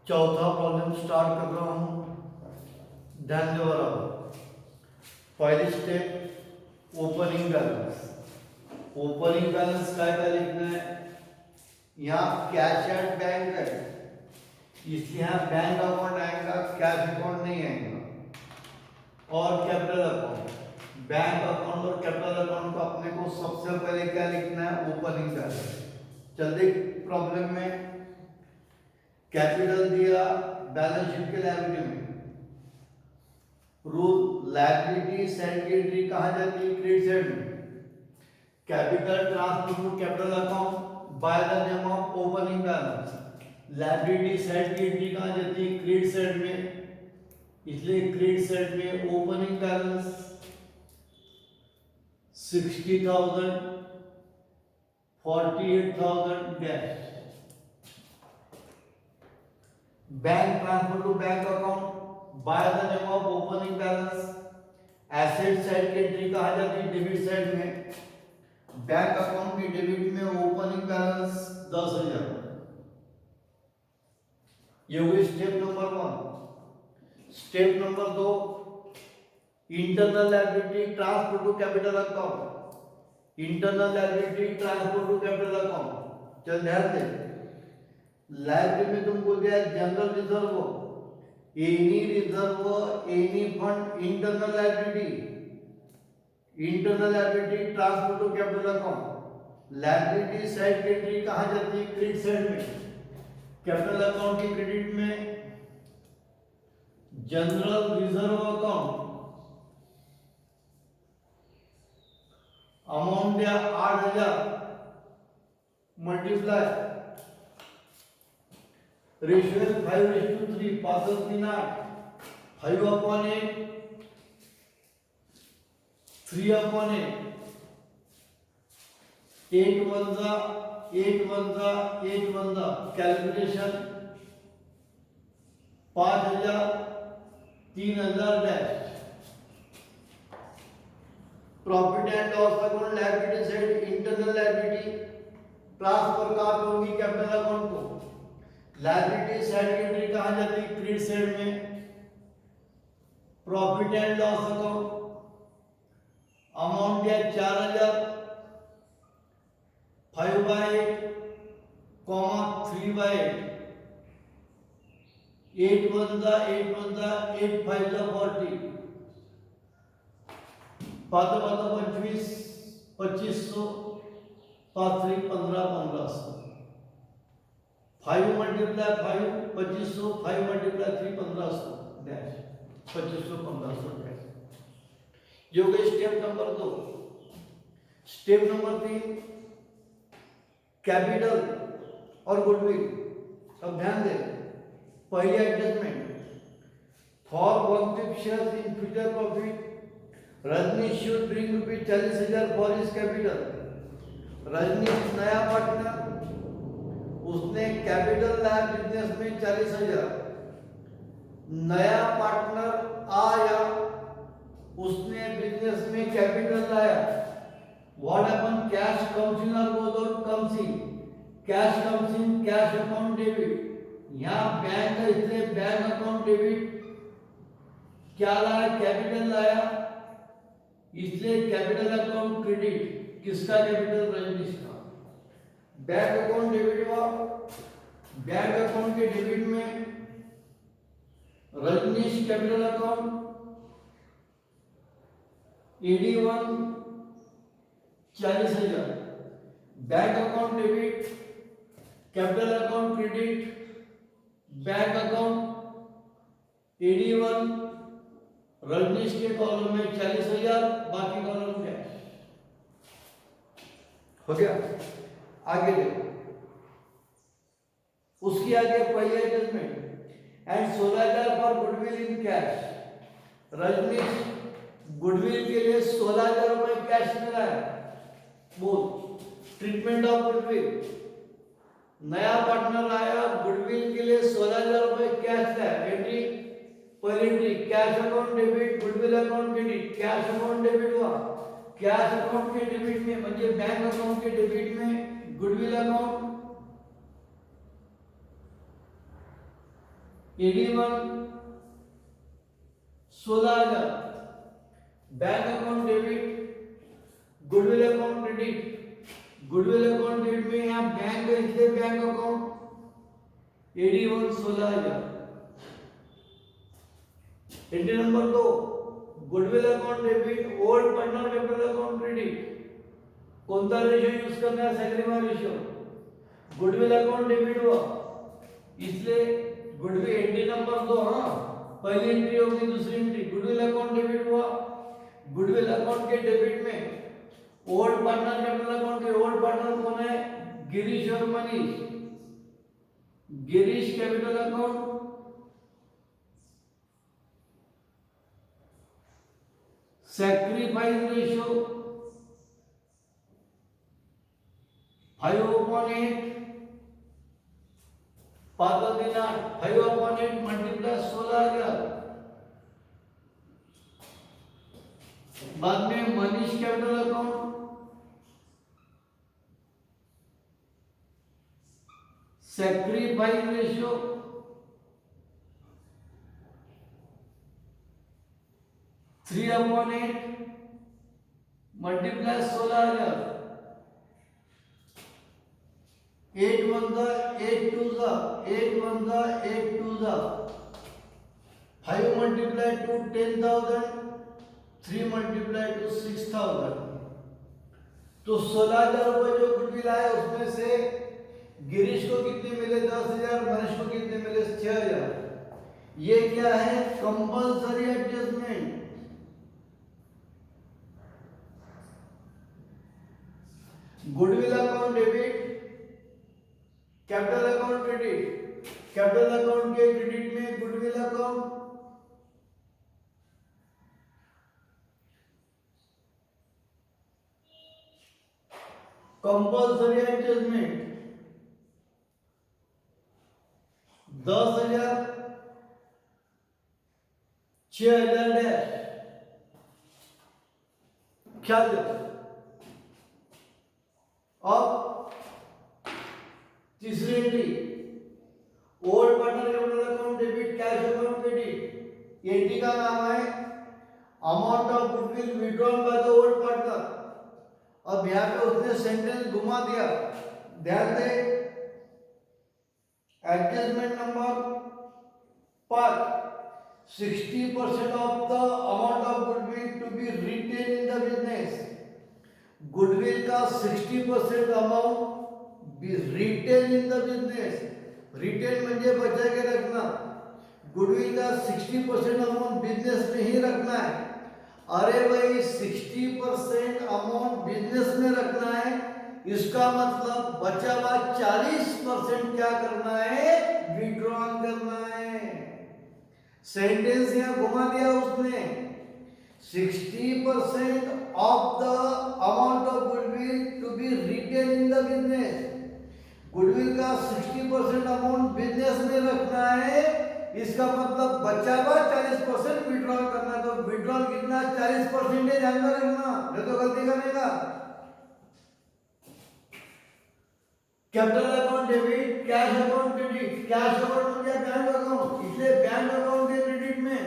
चौथा problem start कर रहा हूं, ध्यान दे बराबर। पहली step opening balance. Opening balance काय लिखना है, यहाँ कैश एट बैंक है इसलिए यहाँ बैंक अकाउंट आएगा, कैश अकाउंट नहीं आएगा। और कैपिटल अकाउंट, बैंक अकाउंट और कैपिटल अकाउंट को अपने को सबसे पहले क्या लिखना है, ओपनिंग बैलेंस। चल देख प्रॉब्लम में कैपिटल दिया बैलेंस शीट के लायबिलिटी में, रूल लायबिलिटी साइड की एंट्री कहां जाती है, क्रेडिट साइड में। Capital transfer to capital account by the name of opening balance. Liability side की एंट्री कहां जाती है, क्रेडिट साइड में, इसलिए क्रेडिट साइड में opening balance 60,000 48,000 dash. Bank transfer to bank account by the name of opening balance. Asset side की entry कहां जाती है, डेबिट साइड में। बैंक अकाउंट की डेबिट में ओपनिंग बैलेंस 10,000। ये हुई step number 1। Step number 2, internal liability transfer to capital account. Internal liability transfer to capital account. चल ध्यान दे, लायबिलिटी में तुमको दिया general reserve, any reserve, any fund, internal liability. Internal liability transfer to capital account. Liability side की entry कहां जाती है, क्रेडिट साइड में। कैपिटल अकाउंट की क्रेडिट में जनरल रिजर्व अकाउंट, अमाउंट दिया 8,000 multiply ratio 5:3, 5/3, 5/8, 3/8, 8 calculation 5,000 3,000 dash. Profit and loss account liability side, internal liability transfer कहां पे होगी, कैपिटल अकाउंट को। लायबिलिटी साइड की एंट्री कहां जाती है, क्रेडिट साइड में। Profit and loss account, amount दिया 4,000, 5/8, 3/8, 8 8 5/40, 25, 2500, 1500। 5 मल्टीप्लाई 5, 2500, 5 मल्टीप्लाई 3, 1500 डैश, 2500, 1500 डैश। ये हो गई step number 2। Step number 3, capital और गुडविल। अब ध्यान दे, पहली adjustment, for 1/5 shares in future profit Rajneesh should bring rupees 40,000 for his capital. Rajneesh नया पार्टनर, उसने कैपिटल लाया बिजनेस में 40,000। नया पार्टनर आया, उसने बिजनेस में कैपिटल लाया। What happen, cash comes in और goes out, comes in. Cash comes in, cash account debit. यहां बैंक है इसलिए बैंक अकाउंट डेबिट। क्या लाया, कैपिटल लाया, इसलिए कैपिटल अकाउंट क्रेडिट। किसका कैपिटल, रजनीश का। बैंक अकाउंट डेबिट हुआ, बैंक अकाउंट के डेबिट में Rajneesh capital account, AD1 40,000, bank account debit, capital account credit, bank account AD1, Rajneesh के कॉलम में 40,000, बाकी कॉलम कैश। हो गया, आगे देखो, उसकी आगे पहले adjustment and 16,000 for goodwill in cash. Rajneesh goodwill के लिए 16,000 रुपए कैश मिला है। बोल, ट्रीटमेंट ऑफ गुडविल। नया पार्टनर आया, गुडविल के लिए 16,000 रुपए कैश है। एंट्री, पहली entry cash account debit, goodwill account credit. Cash account debit हुआ, कैश अकाउंट के डेबिट में म्हणजे बैंक अकाउंट के डेबिट में goodwill account, AD1 16,000, bank account debit, goodwill account credit, goodwill account debit में यहाँ बैंक है इसलिए bank account, AD1 16,000। Entry number 2, goodwill account debit, old partner capital account credit. कोणता रेशियो यूज करना है? Salary में रेशियो। गुडविल अकाउंट डेबिट हुआ इसलिए गुडविल एंट्री नंबर 2, हाँ पहली एंट्री होगी, दूसरी एंट्री गुडविल अकाउंट डेबिट हुआ। गुडविल अकाउंट के डेबिट में ओल्ड पार्टनर कैपिटल अकाउंट के ओल्ड पार्टनर कौन है? गिरीश और Manish. Girish capital account, sacrifice ratio 5/8, 5/8 multiply 16,000। बाद में Manish capital account, sacrifice ratio 3/8 multiply 16,000। 8 1 the 8 2 the 8 1 the 8 2 the 5 multiply to 10,000, 3 multiply to 6,000। तो 16,000 रुपए जो गुडविल आया उसमें से गिरीश को कितने मिले? 10,000, मनीष को कितने मिले? 6,000। ये क्या है? Compulsory adjustment. Goodwill account debit, capital account credit, capital account के क्रेडिट में goodwill account, compulsory adjustment 10,000, 6,000 dash. ख्याल दो। अब तीसरी entry, old partner capital account debit, cash account credit. Entry का नाम है amount of goodwill withdrawn by the old partner. अब यहाँ पे उसने सेंटेंस घुमा दिया, ध्यान दे। Adjustment number 5, 60% of the amount of goodwill to be retain in the business. Goodwill का 60% amount retain in the business. Retain म्हणजे बचा के रखना। गुडविल का 60% अमाउंट बिजनेस में ही रखना है। अरे भाई 60% अमाउंट बिजनेस में रखना है, इसका मतलब बचा हुआ 40% क्या करना है? विड्रॉल करना है। सेंटेंस यहां घुमा दिया उसने। 60% of the amount of goodwill to be retain in the business. Goodwill का 60% अमाउंट बिजनेस में रखना है, इसका मतलब बचा हुआ 40% विड्रॉल करना। तो विड्रॉल कितना? 40% ध्यान में रखना, नहीं तो गलती करेगा। Capital account debit, cash account credit. Cash account म्हणजे बैंक अकाउंट, इसलिए बैंक अकाउंट के क्रेडिट में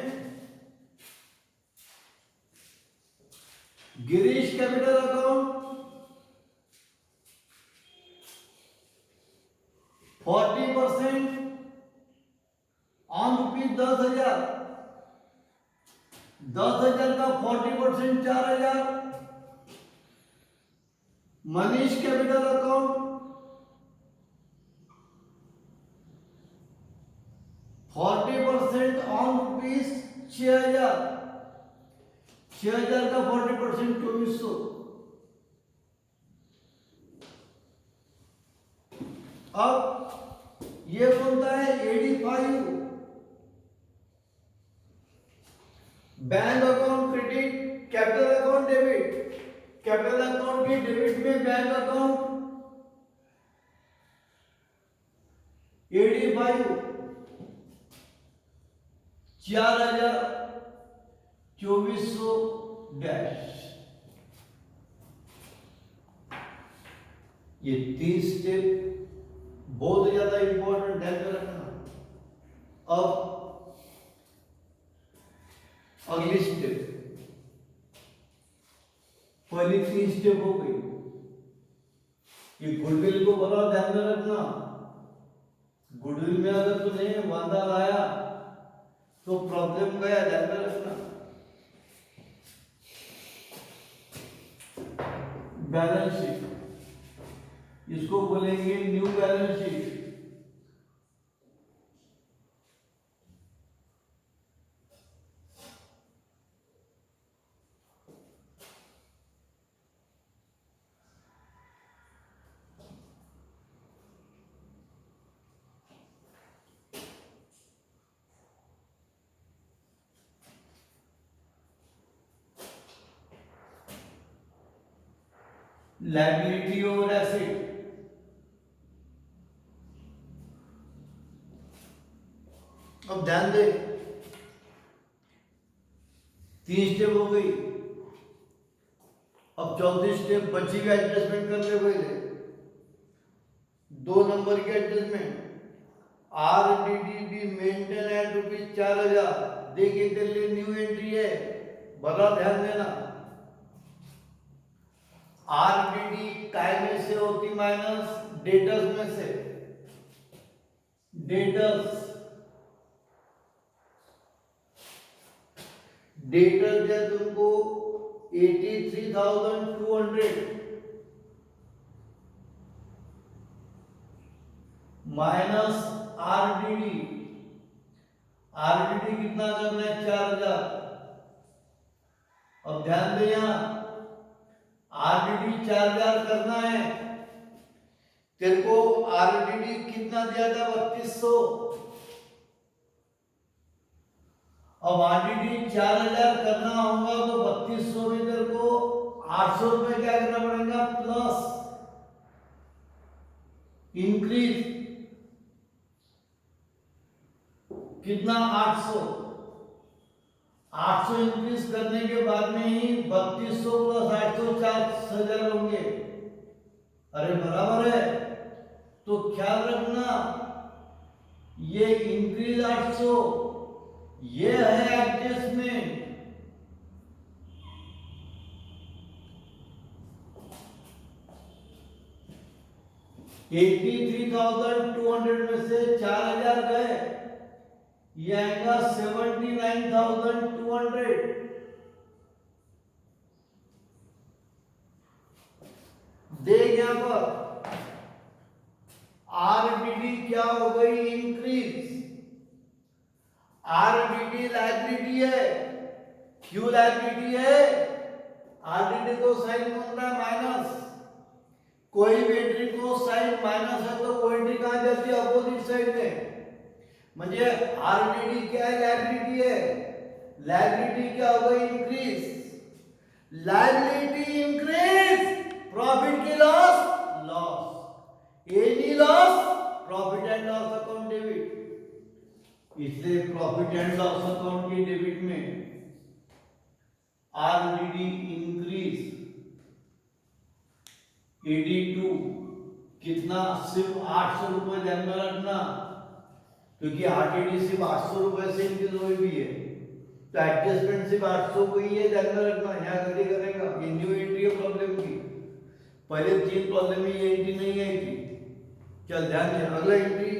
Girish capital account 40% on rupees 10,000। 10,000 का 40% 4,000। Manish capital account 40% on rupees 6,000। 6,000 का 40% 2,400। अब ये बोलता है 85 bank account credit, capital account debit. Capital account के डेबिट में बैंक अकाउंट 85 4,000 2,400 डैश। ये 3 स्टेप बहुत ज्यादा इंपॉर्टेंट, ध्यान में रखना। अब अगली स्टेप, पहली 3 स्टेप हो गई। ये गुडविल को बड़ा ध्यान में रखना। गुडविल में अगर तूने वादा लाया तो प्रॉब्लम गया, ध्यान में रखना। बैलेंस शीट, इसको बोलेंगे न्यू बैलेंस शीट। लायबिलिटी और एसेट, अब ध्यान दे, 3 स्टेप हो गई। अब 4थी स्टेप बची हुई एडजस्टमेंट कर ले पहले। 2 नंबर की एडजस्टमेंट, RDDB मेंटेन एट ₹4000। देखिए तेरे लिए न्यू एंट्री है, बड़ा ध्यान देना। RDD काय में से होती माइनस डेटर्स में से। डेटर्स दिया तुमको 83,200 माइनस RDD। RDD कितना करना है? 4000। अब ध्यान दे, यहां RDD 4000 करना है। तेरे को RDD कितना दिया था? 3200। अब RDD 4000 करना होगा तो 3200 में तेरे को 800 रुपए क्या करना पड़ेगा? प्लस इंक्रीज कितना? 800। 800 इंक्रीज करने के बाद में ही 3200 प्लस 800 4000 होंगे। अरे बराबर है। तो ख्याल रखना, ये इंक्रीज 800, ये है एडजस्टमेंट। $83,200 में से 4000 गए, ये आएगा 79,200। देख यहां पर RDD क्या हो गई? इंक्रीज। RDD लायबिलिटी है, क्यों लायबिलिटी है? RDD को साइन कौन रहा है? माइनस। कोई भी एंट्री को साइन माइनस है तो वो एंट्री कहां जाती है? अपोजिट साइड में। म्हणजे RDD क्या है? लायबिलिटी है। लायबिलिटी क्या हो गई? इंक्रीज। लायबिलिटी इंक्रीज, प्रॉफिट की loss, loss. Any loss, profit and loss account debit. इसलिए प्रॉफिट एंड लॉस अकाउंट की डेबिट में RDD इंक्रीज। AD2 कितना? सिर्फ 800 रुपए, ध्यान में रखना, क्योंकि RDD सिर्फ 800 रुपए से इंक्रीज हुई भी है, तो एडजस्टमेंट सिर्फ 800 को ही है, ध्यान में रखना। यहाँ गलती करेगा, ये न्यू एंट्री है प्रॉब्लम की। पहले 3 प्रॉब्लम में ये एंट्री नहीं आई थी। चल ध्यान दे, अगला एंट्री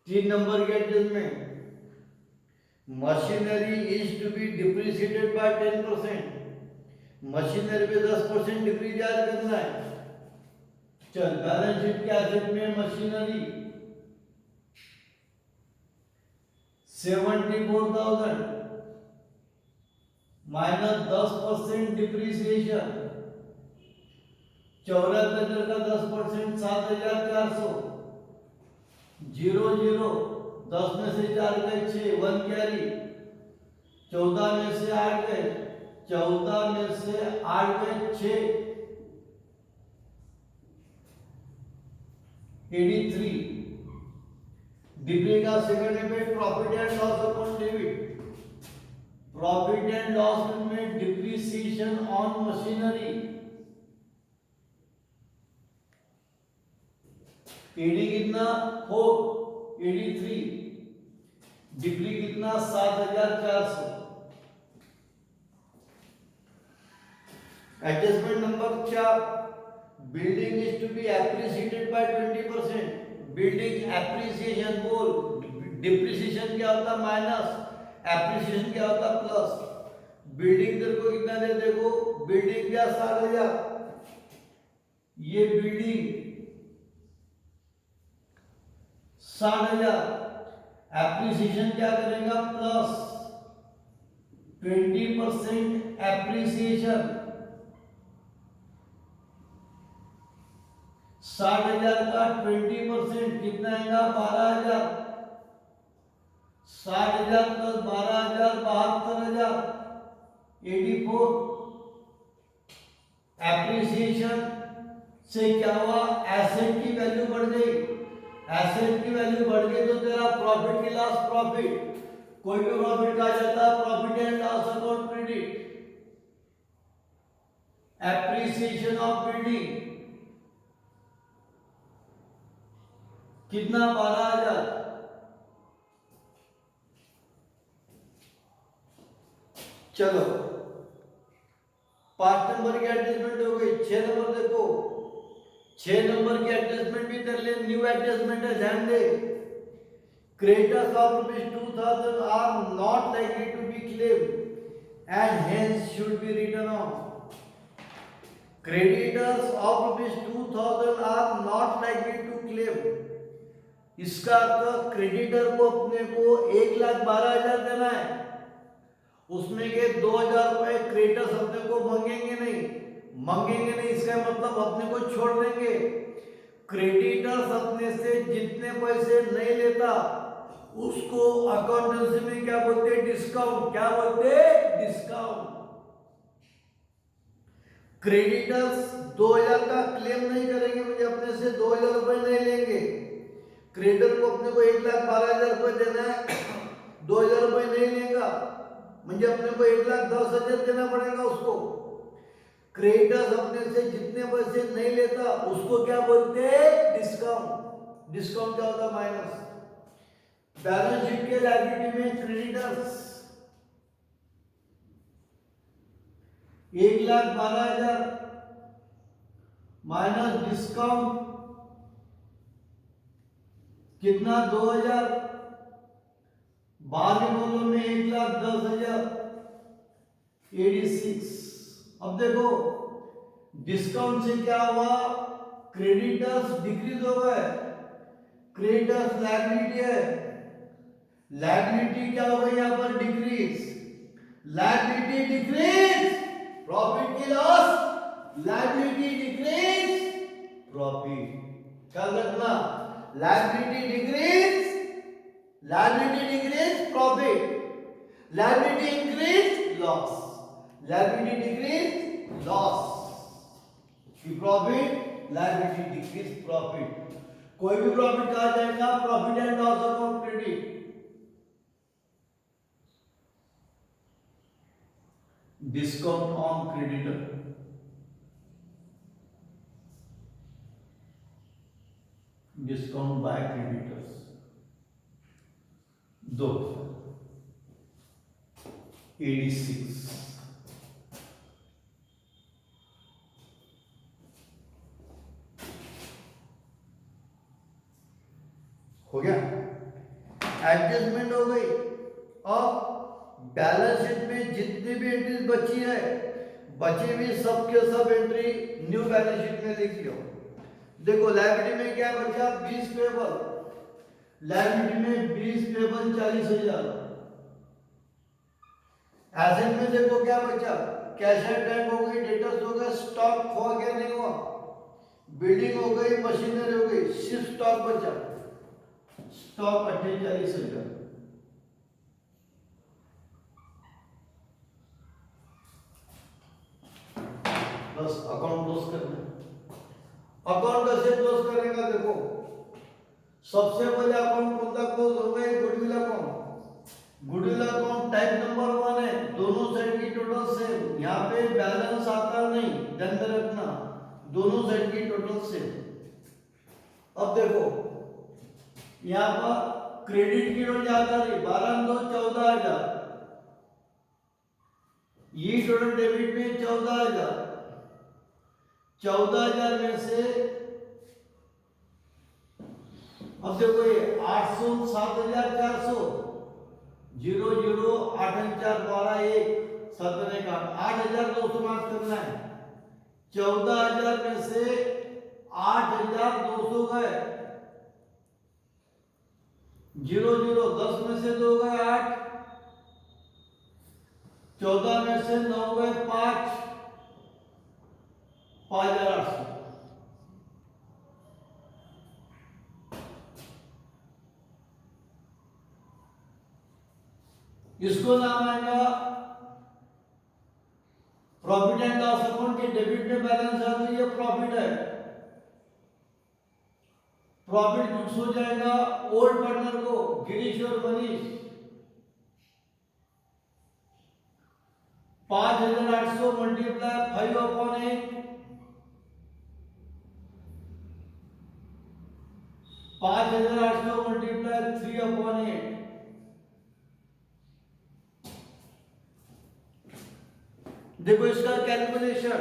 3 नंबर के adjustment, machinery is to be depreciated by 10%। Machinery पे 10% डिप्रीशिएट करना है। चल बैलेंस शीट के एसेट में मशीनरी 74,000 माइनस 10% डिप्रीसिएशन, 74,000 का 10% 7,400। 0 0, 10 में से 4 गए 6, 1 कैरी। 14 में से 8 गए, 14 में से 8 गए 6। 83। डिग्री का second effect profit and loss account debit. Profit and loss में डिप्रीसिएशन ऑन मशीनरी एडी कितना 4, एडी 3, डिग्री कितना 7400। Adjustment number 4, building is to be appreciated by 20%। Building appreciation बोल, डिप्रिसिएशन क्या होता है माइनस, एप्रिसिएशन क्या होता है प्लस। बिल्डिंग तेरे को कितना दे, देखो बिल्डिंग क्या 60,000, ये बिल्डिंग 60,000, एप्रिसिएशन क्या करेगा प्लस 20% एप्रिसिएशन। 60,000 का 20% कितना आएगा 12,000। 60,000 प्लस 12,000 72,000, 84। एप्रिसिएशन से क्या हुआ, एसेट की वैल्यू बढ़ गई। एसेट की वैल्यू बढ़ गई तो तेरा प्रॉफिट की लॉस प्रॉफिट, कोई भी प्रॉफिट कहा जाता है profit and loss account credit. Appreciation of building कितना 12,000। चलो 5 नंबर की एडजस्टमेंट हो गई। 6 नंबर देखो, 6 नंबर की एडजस्टमेंट भी कर ले, न्यू एडजस्टमेंट है, ध्यान दे। Creditors of ₹2,000 are not likely to be claimed and hence should be written off. Creditors of ₹2,000 are not likely to claim. इसका अर्थ क्रेडिटर को अपने को 1,12,000 देना है, उसमें के 2,000 रुपए क्रेडिटर्स अपने को मांगेंगे नहीं, इसका मतलब अपने को छोड़ देंगे। क्रेडिटर्स अपने से जितने पैसे नहीं लेता उसको अकाउंटेंसी में क्या बोलते हैं, डिस्काउंट। क्या बोलते हैं, डिस्काउंट। क्रेडिटर्स 2,000 का क्लेम नहीं करेंगे, मुझे अपने से 2,000 रुपए नहीं लेंगे। क्रेडिटर को अपने को 1,12,000 रुपए देना है, 2,000 रुपए नहीं लेगा, मुझे अपने को 1,10,000 देना पड़ेगा उसको। क्रेडिटर्स अपने से जितने पैसे नहीं लेता उसको क्या बोलते हैं, डिस्काउंट। डिस्काउंट क्या होता है, माइनस। बैलेंस शीट के लायबिलिटी में क्रेडिटर्स 1,12,000 माइनस डिस्काउंट कितना 2,000, बाहर बोलो में 1,10,000, 86। अब देखो डिस्काउंट से क्या हुआ, क्रेडिटर्स डिक्रीज हो गए। क्रेडिटर्स लायबिलिटी है, लायबिलिटी क्या हो गई यहां पर, डिक्रीज। लायबिलिटी डिक्रीज, प्रॉफिट की लॉस, लायबिलिटी डिक्रीज, प्रॉफिट। ख्याल रखना, liability decrease, liability decrease, profit. Liability increase, loss. Liability decrease, loss. Profit, liability decrease, profit. कोई भी प्रॉफिट कहा जाएगा profit and loss account credit. Discount on creditor, discount by creditors, दो 86। हो गया, adjustment हो गई। अब बैलेंस शीट में जितनी भी एंट्रीज बची है, बची हुई सब के सब एंट्री न्यू बैलेंस शीट में लिख लो। देखो लायबिलिटी में क्या बचा, 20 पेबल। लायबिलिटी में 20 पेबल 40,000। एसेट में देखो क्या बचा, कैश एट बैंक हो गई, डेटर्स हो गए, स्टॉक हो गया नहीं हुआ, बिल्डिंग हो गई, मशीनरी हो गई, सिर्फ स्टॉक बचा। स्टॉक 48,000। बस अकाउंट क्लोज करना। अकाउंट कैसे क्लोज करेगा, देखो सबसे पहले अकाउंट कौन सा क्लोज हो गया, goodwill account. Goodwill account type number 1 है, दोनों साइड की टोटल सेम। यहाँ पे बैलेंस आता नहीं, ध्यान रखना, दोनों साइड की टोटल सेम। अब देखो यहाँ पर क्रेडिट की नोट ज्यादा रही, 12 2 14,000, ये टोटल डेबिट में 14,000, 14,000 में से अब देखो ये 800 7,400 0 0 8 4 12 1 17 का 8,200 मार्क करना है। 14,000 में से 8,200 गए, 0 0 10 में से 2 गए 8, 14 में से 9 गए 5, 5,800। इसको नाम आएगा प्रॉफिट एंड लॉस अकाउंट के डेबिट में बैलेंस है तो ये प्रॉफिट है। प्रॉफिट बुक्स हो जाएगा ओल्ड पार्टनर को, गिरीश और मनीष, 5,800 मल्टीप्लाई 5/8, 5,800 मल्टीप्लाई 3/8। देखो इसका कैलकुलेशन,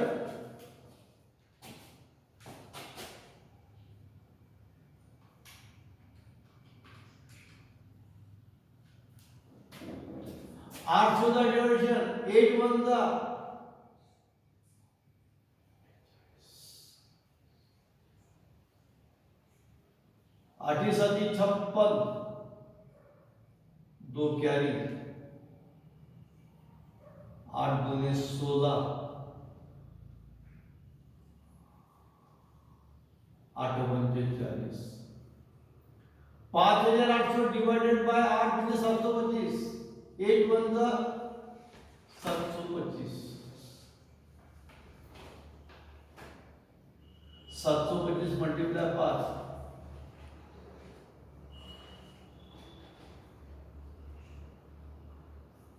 आठ सौ का डिविजन 8 1 का 8 7 56, 2 कैरी, 8 दूनी 16, 8 पंजे 40, 5,800 डिवाइडेड बाय 8 पंजे 725, 8 1 का 725, 725 मल्टीप्लाई 5,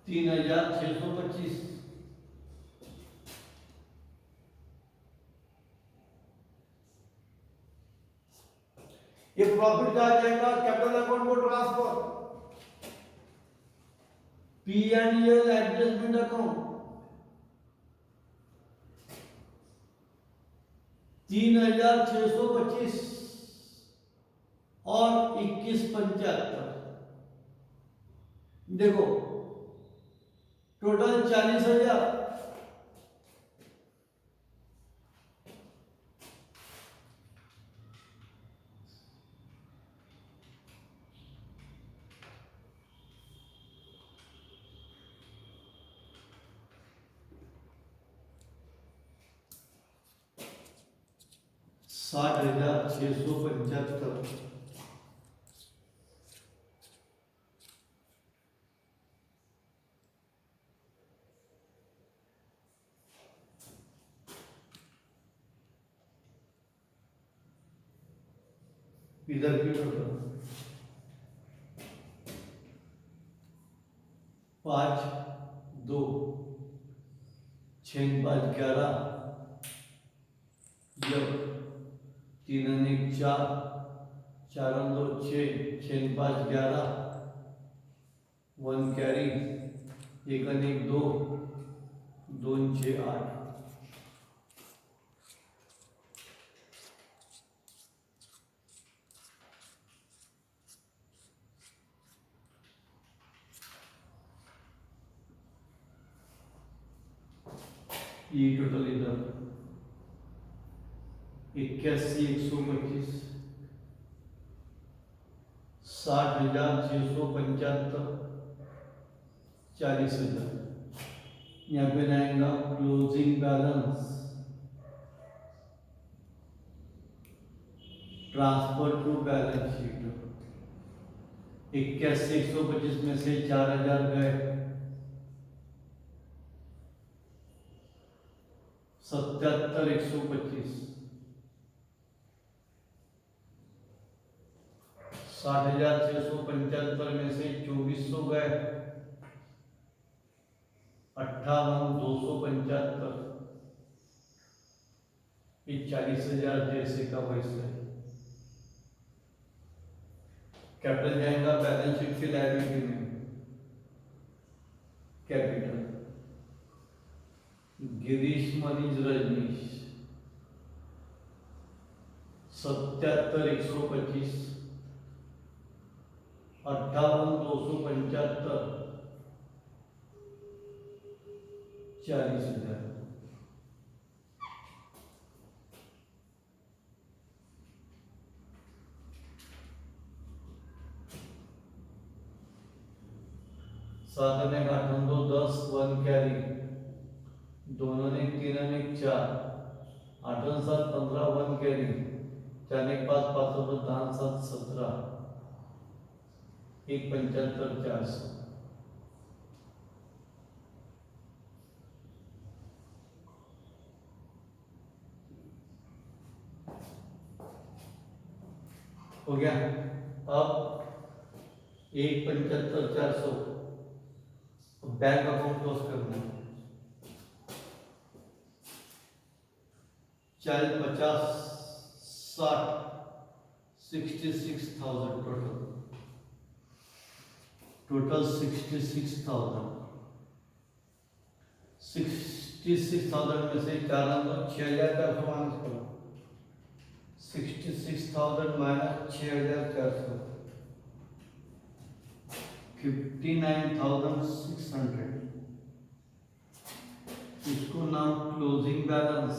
3,625। ये प्रॉफिट का आ जाएगा कैपिटल अकाउंट को ट्रांसफर, P&L एडजस्टमेंट अकाउंट 3,625 और 21,75। देखो टोटल 40,000, $60,675। इधर की टोटल 5 2 6 5 11, 3 1 4, 4 2 6, 6 5 11, 1 कैरी, 1 1 2, 2 6 8। ये टोटल इधर 81,125, 60,675, 40,000। यहाँ पे आएगा closing balance, transfer to balance sheet. 81,125 में से 4,000 गए, 77,125, 60,675 में से 2,400 गए, 58,275, ये 40,000 जैसे का वैसे। कैपिटल जाएगा बैलेंस शीट की लायबिलिटी में, कैपिटल गिरीश मनीष रजनीश 77,125 58,275 40,000। सात ने 8 2 10 1 कैरी, दोनों ने 3 ने 4 8 7 15 1 कैरी, 4 ने 5 5 10 7 17 1 75 400। हो गया। अब 1 75 400 बैंक अकाउंट क्लोज करना है। 40 50 60 66,000 टोटल 66,000। 66,000 में से 4 नंबर 6,400 माइनस करो। 66,000 माइनस 6,400 59,600। इसको नाम closing balance,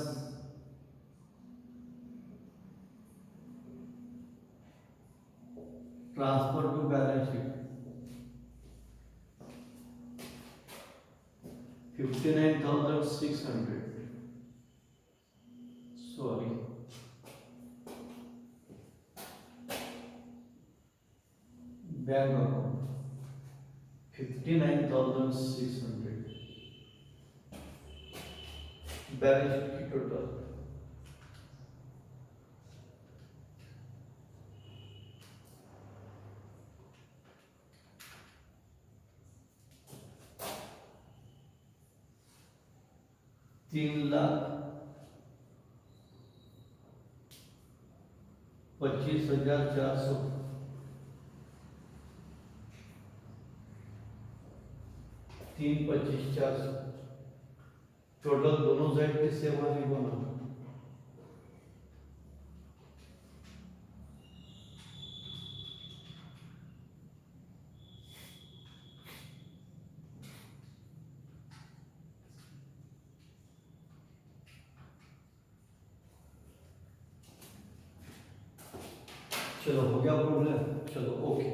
transfer to balance sheet 59,600। Sorry, bank account 59,600 balance sheet की टोटल। तीन लाख 25,400 3,25,400 टोटल। दोनों साइड की सेवा नहीं बना। चलो हो गया प्रॉब्लम, चलो ओके।